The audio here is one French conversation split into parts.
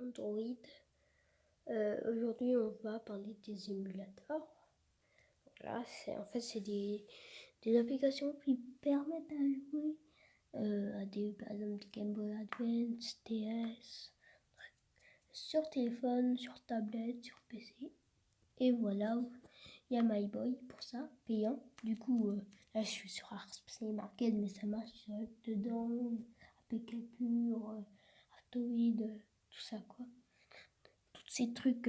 Android. Aujourd'hui, on va parler des émulateurs. Voilà, c'est des applications qui permettent à jouer à par exemple, des Game Boy Advance, DS, sur téléphone, sur tablette, sur PC. Et voilà, il y a MyBoy pour ça, payant. Du coup, là, je suis sur Artsy Market, mais ça marche dedans, APK Pure, Aptoid, tout ça, quoi. Tous ces trucs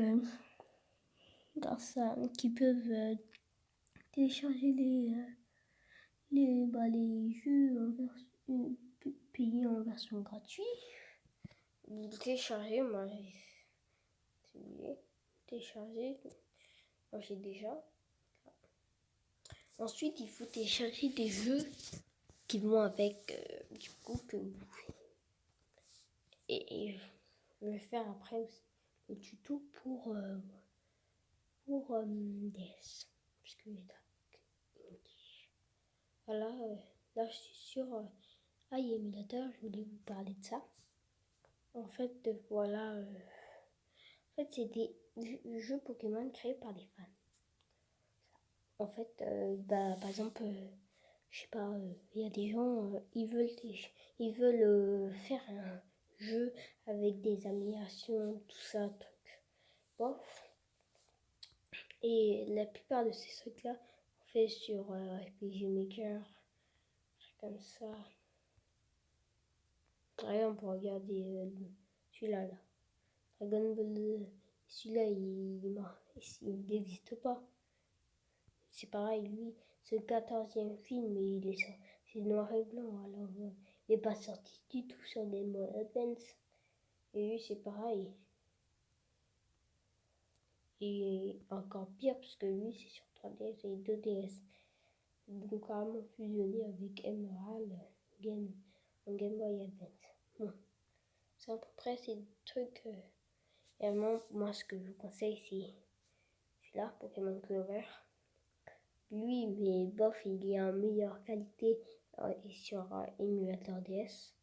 grâce à qui peuvent télécharger les jeux en version payés en version gratuite. Vous téléchargez, moi j'ai téléchargé, moi j'ai déjà. Ensuite, il faut télécharger des jeux qui vont avec du coup que vous et je vais faire après aussi le tuto pour DS puisque voilà, là je suis sur iEmulator, je voulais vous parler de ça. En fait, voilà, en fait c'est des jeux Pokémon créés par des fans. En fait, par exemple, je sais pas, il y a des gens, ils veulent faire un jeu avec des améliorations, tout ça, truc. Bof. Et la plupart de ces trucs-là, on fait sur RPG Maker, comme ça. Par exemple, regarder celui-là, là. Dragon Ball, celui-là, il n'existe pas. C'est pareil, lui, c'est le 14e film, mais c'est noir et blanc, alors il n'est pas sorti du tout sur Game Boy Advance. Et lui, c'est pareil. Et encore pire, parce que lui, c'est sur 3DS et 2DS. Donc, carrément fusionné avec Emerald en Game Boy Advance. Bon. C'est à peu près ces trucs. Vraiment, moi, ce que je vous conseille, c'est celui-là, Pokémon Clover. Lui, mais bof, il est en meilleure qualité et sur émulateur DS.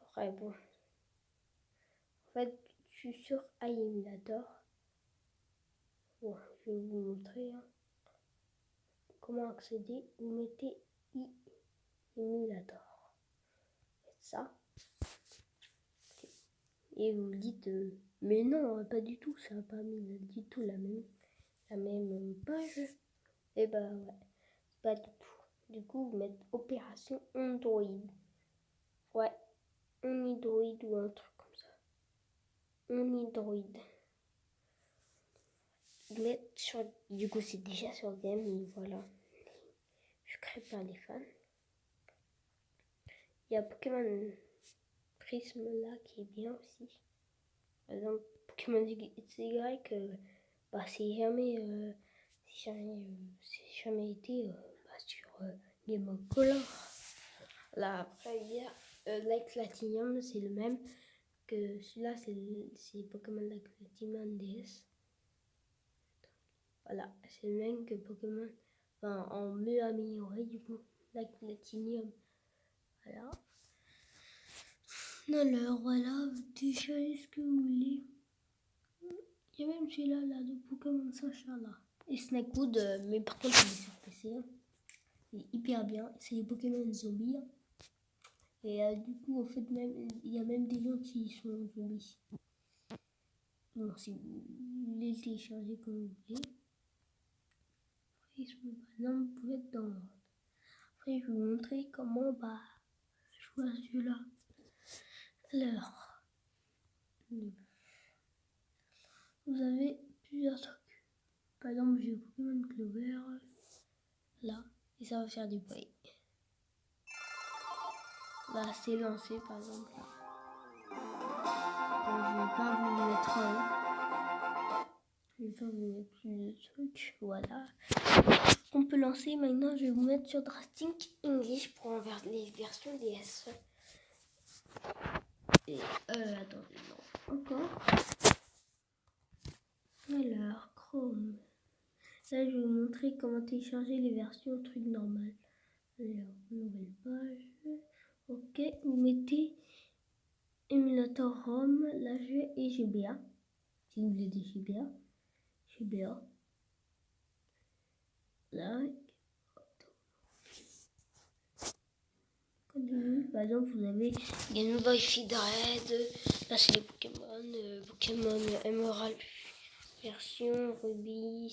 Après, bon. En fait, je suis sur iEmulator. Bon, je vais vous montrer comment accéder. Vous mettez iEmulator. Faites ça. Et vous dites, mais non, pas du tout, ça n'a pas mis du tout la même page. Et bah ouais, pas du tout. Du coup, vous mettez opération Android. Ouais, Android ou un truc comme ça. Android. Vous mettez sur, du coup, c'est déjà sur Game, mais voilà. Je crée par les fans. Il y a Pokémon Prism là qui est bien aussi. Par exemple, Pokémon Y, bah, c'est jamais été sur Game Boy Color. Là, après, il y a Like Platinum, c'est le même que celui-là, c'est Pokémon Like Platinum DS. Voilà, c'est le même que Pokémon, enfin, en mieux amélioré du coup, Like Platinum. Voilà. Alors, voilà, vous téléchargez ce que vous voulez. Il y a même celui-là, là, de Pokémon Sacha, là. Et Snakewood, mais par contre, il est sur PC. Il est hyper bien. C'est les Pokémon zombies. Et du coup, en fait, il y a même des gens qui sont zombies. Bon, si vous voulez le télécharger comme vous voulez. Après, par exemple, vous pouvez être dans l'ordre. Après, je vais vous montrer comment jouer à celui-là. Alors, vous avez plusieurs trucs. Par exemple, j'ai Pokémon Clover, là, et ça va faire du bruit. Là, c'est lancé, par exemple, là. Donc, je vais pas vous mettre je vais pas vous mettre plus de trucs, voilà. On peut lancer, maintenant, je vais vous mettre sur Drastic English pour les versions DS. Et, attendez, non, encore. Alors, Chrome. Là, je vais vous montrer comment télécharger les versions truc normal. Alors, nouvelle page. Ok, vous mettez émulateur ROM. Là, je vais et GBA. Si vous voulez des GBA. GBA. Là. Par exemple, vous avez Game Boy Feed-Red. Là, c'est les Pokémon. Pokémon Emerald version, Ruby,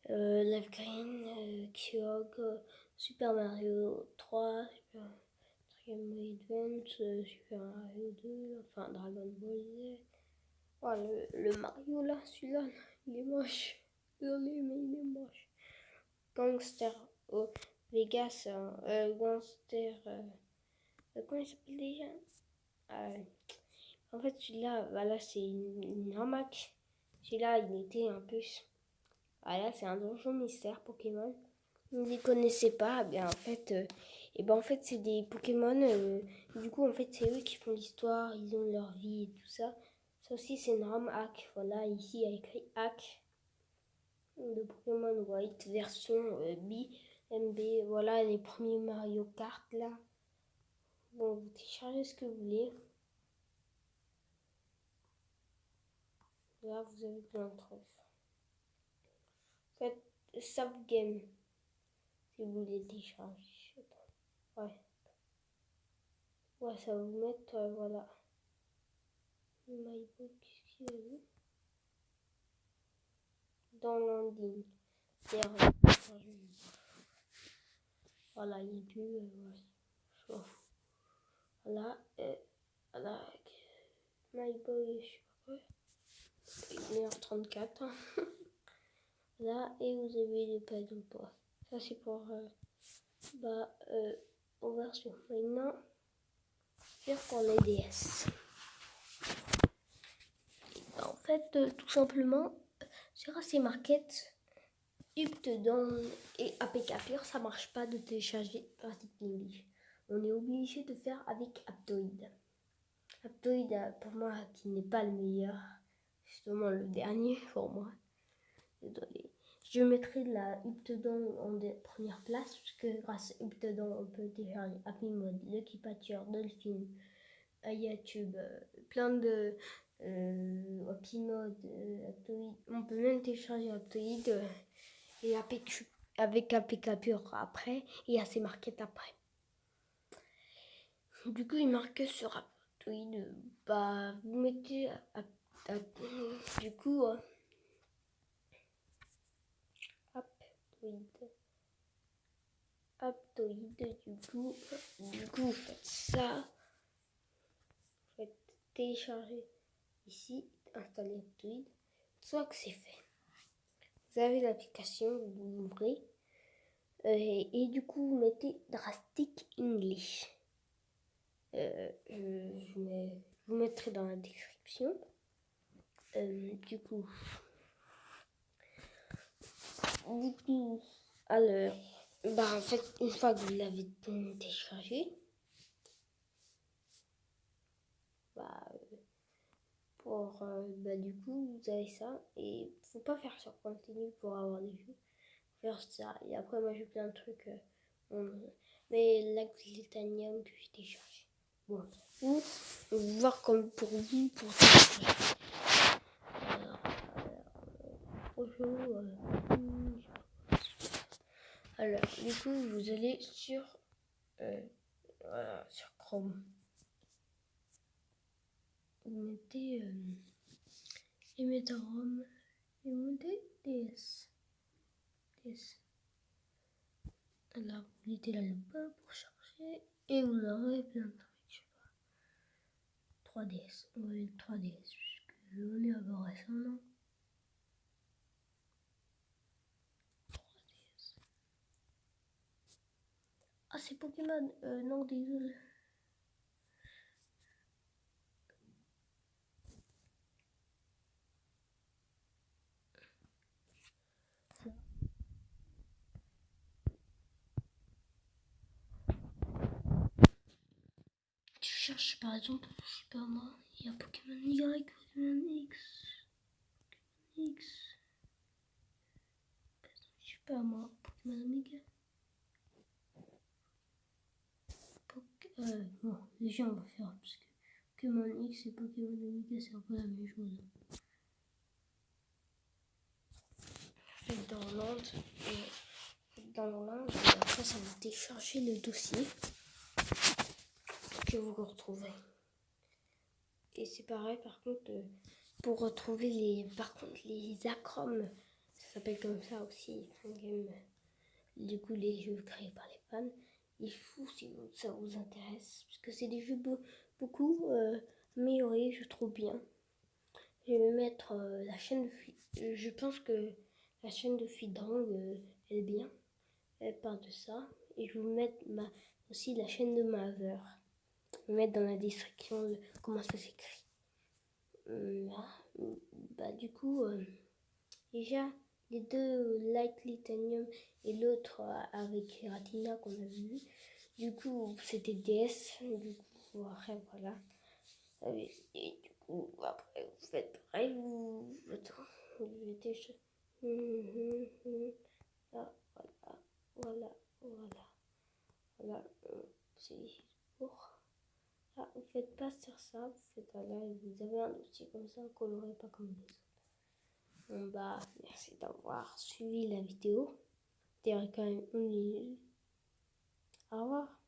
Live Green, Kyogre, Super Mario 3, Super Game Boy Advance, Super Mario 2, enfin Dragon Ball Z. Oh, le Mario là, celui-là, il est moche. Désolé, mais il est moche. Gangster Vegas, Gangster. Comment il s'appelle déjà? En fait, celui-là, voilà, c'est une arnaque. Celui-là, il était un peu. Voilà, c'est un donjon mystère Pokémon. Vous ne les connaissez pas, bien en fait, c'est des Pokémon. Du coup, en fait, c'est eux qui font l'histoire, ils ont leur vie et tout ça. Ça aussi, c'est une ROM hack. Voilà, ici, il y a écrit hack de Pokémon White version BMB. Voilà, les premiers Mario Kart là. Bon, vous téléchargez ce que vous voulez. Là, vous avez plein de trucs. Faites Save Game si vous voulez télécharger. Je sais pas. Ouais. Ouais, ça va vous mettre, voilà. MyBook, excusez-moi. Dans Landing. Voilà, il est plus. Ouais. Voilà, voilà. MyBoy, je sais pas quoi. 1h34. Là, et vous avez les pads ou pas. Ça, c'est pour. En version. Maintenant, faire pour les DS. En fait, tout simplement, sur AC Market, Uptodown et APK Pure, ça marche pas de télécharger Arctic English. On est obligé de faire avec Aptoid. Aptoid, pour moi, qui n'est pas le meilleur, justement le dernier pour moi. Désolé. Je mettrai la Uptodown en première place, parce que grâce à Uptodown, on peut télécharger Happy Mode, Lucky Patcher, Dolphin, YouTube, plein de Happy Mode, Aptoid. On peut même télécharger Aptoid et avec APK Pure après et AC Market après. Du coup, il marque sur Aptoid. Vous mettez du coup Aptoid. Du coup, vous faites ça. Vous faites télécharger ici, installer Aptoid. Soit que c'est fait. Vous avez l'application, vous l'ouvrez. Et du coup, vous mettez Drastic English. Je vous mettrai dans la description. Du coup, alors, en fait, une fois que vous l'avez téléchargé, du coup, vous avez ça. Et faut pas faire sur continue pour avoir des jeux. Faire ça. Et après, moi, j'ai plein de trucs. Mais là, l'Itanium que j'ai téléchargé. Bon, vous voir comme pour vous, pour télécharger. Alors, du coup, vous allez sur Chrome. Vous mettez ROM et vous mettez DS. Là, vous mettez la loupe pour charger et vous aurez plein de trucs. Je sais pas. 3DS. On va mettre 3DS puisque on est avoir ça, non? Ah, c'est Pokémon. Non, désolé. Tu cherches par exemple, je sais pas moi, il y a Pokémon Y, Pokémon X, je sais pas moi, Pokémon Omega. Bon, déjà on va faire parce que Pokémon X et Pokémon Omega, c'est un peu la même chose. Faites download et après ça va télécharger le dossier que vous retrouvez. Et c'est pareil par contre pour retrouver les acromes, ça s'appelle comme ça aussi, du coup les jeux créés par les fans. Il faut si ça vous intéresse, parce que c'est des jeux beaucoup améliorés, je trouve bien. Je vais mettre la chaîne de je pense que la chaîne de Fidrang elle est bien, elle parle de ça. Et je vais vous mettre aussi la chaîne de Maver. Je vais mettre dans la description comment ça s'écrit. Du coup, déjà les deux Light Litanium et l'autre avec Ratina qu'on a vu. Du coup, c'était DS. Du coup, après, voilà. Et du coup, après, vous faites pareil. Attends, je vais télécharger. Là, voilà. C'est pour. Là, vous faites pas sur ça. Vous faites là, vous avez un dossier comme ça, coloré, pas comme les autres. Merci d'avoir suivi la vidéo. Quand même une minute. Au revoir.